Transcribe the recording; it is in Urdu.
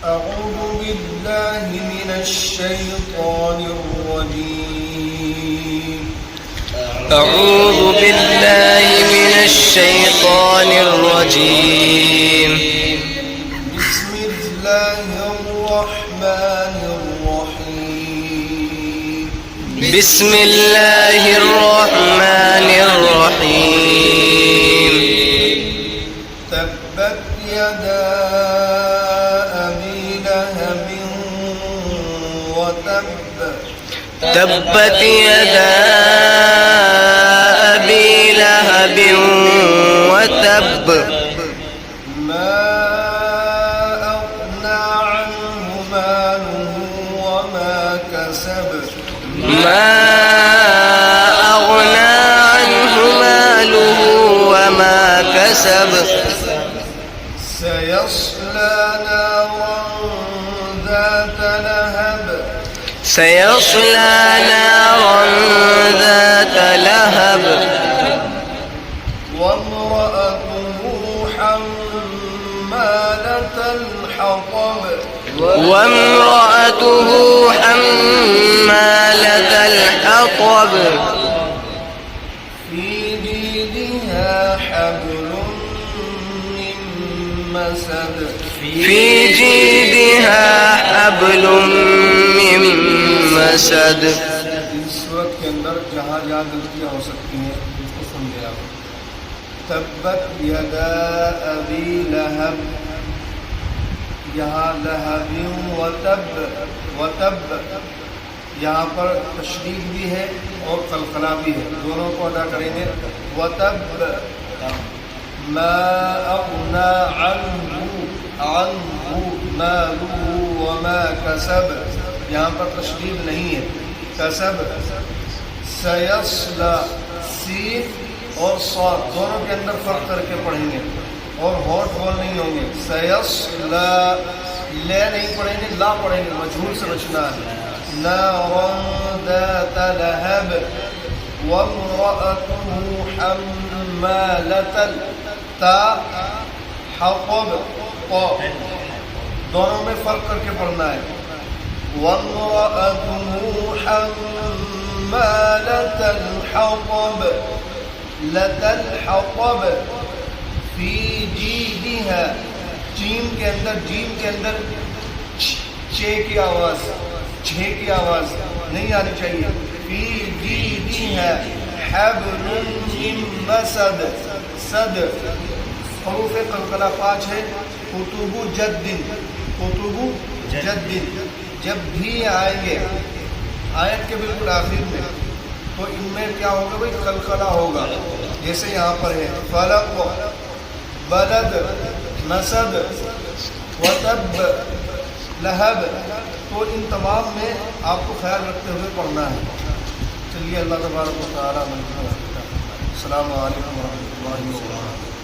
أعوذ بالله من الشيطان الرجيم أعوذ بالله من الشيطان الرجيم بسم الله الرحمن الرحيم بسم الله الرحمن الرحيم تبت يدا أبي لهب وتب تبت يدا أبي لهب وتب ما أغنى عنه ماله وما كسب ما أغنى عنه ماله وما كسب سيصلى نارا ذات لهب سيصلى نارا ذات لهب وامرأته حمالة الحطب وامرأته حمالة الحطب في جيدها حبل من مسد في جيدها حبل من مسد اس وقت کے اندر جہاں جہاں غلطیاں ہو سکتی ہیں اس کو سمجھے آپ تبت یدا ابی لہب یہاں لہب وتب یہاں پر تشدید بھی ہے اور قلقلہ بھی ہے دونوں کو ادا کریں گے وتب ما اغنى عنه ماله وما كسب یہاں پر تشدید نہیں ہے کسب سیصلا سین اور صاد دونوں کے اندر فرق کر کے پڑھیں گے اور ہونٹ بول نہیں ہوں گے سیصلا لے نہیں پڑھیں گے لا پڑھیں گے مجہول سے بچنا ہے نارا ذات لہب وامرأته حمالة تا حطب طا دونوں میں فرق کر کے پڑھنا ہے وامرأته حمالة الحطب الحطب في جيدها جیم کے اندر چھ کی آواز نہیں آنی چاہیے فی جیدها حبل من مسد صد حروف قلقلہ 5 ہے قطب جد جب بھی آئیں گے آیت کے بالکل آخر میں تو ان میں کیا ہوگا بھائی قلقلہ ہوگا جیسے یہاں پر ہے فلق بلد مسد وتب لہب تو ان تمام میں آپ کو خیال رکھتے ہوئے پڑھنا ہے چلیے اللہ تبارک و تعالیٰ السلام علیکم ورحمۃ اللہ وبرکاتہ